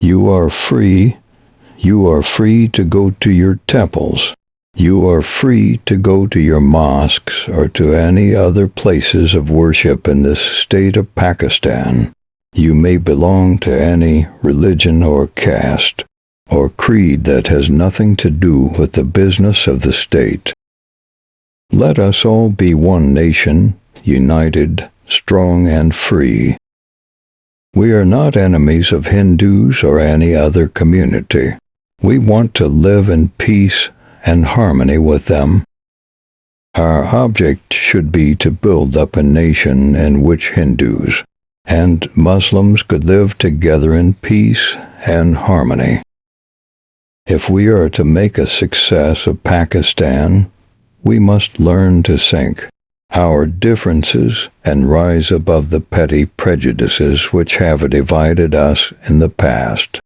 You are free. You are free to go to your temples. You are free to go to your mosques or to any other places of worship in this state of Pakistan. You may belong to any religion or caste or creed that has nothing to do with the business of the state. Let us all be one nation, united, strong, and free. We are not enemies of Hindus or any other community. We want to live in peace and harmony with them. Our object should be to build up a nation in which Hindus and Muslims could live together in peace and harmony. If we are to make a success of Pakistan, we must learn to sink our differences and rise above the petty prejudices which have divided us in the past.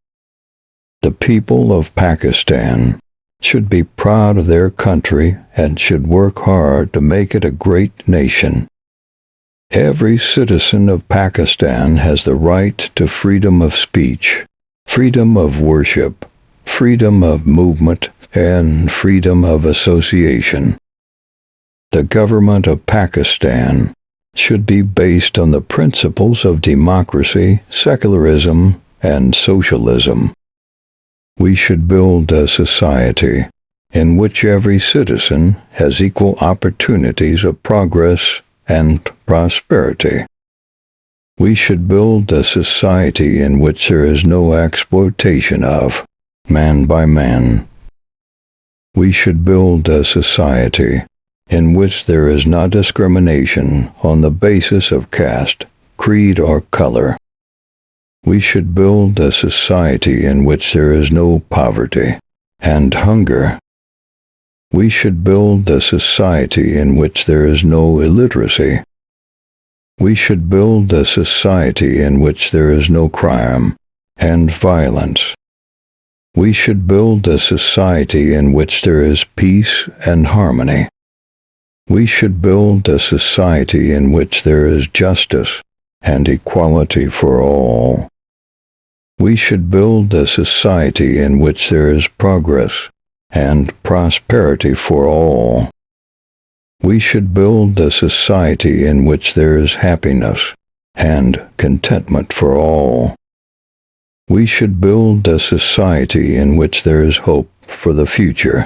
The people of Pakistan should be proud of their country and should work hard to make it a great nation. Every citizen of Pakistan has the right to freedom of speech, freedom of worship, freedom of movement, and freedom of association. The government of Pakistan should be based on the principles of democracy, secularism, and socialism. We should build a society in which every citizen has equal opportunities of progress and prosperity. We should build a society in which there is no exploitation of man by man. We should build a society in which there is not discrimination on the basis of caste, creed, or color. We should build a society in which there is no poverty and hunger. We should build a society in which there is no illiteracy. We should build a society in which there is no crime and violence. We should build a society in which there is peace and harmony. We should build a society in which there is justice and equality for all. We should build a society in which there is progress and prosperity for all. We should build a society in which there is happiness and contentment for all. We should build a society in which there is hope for the future.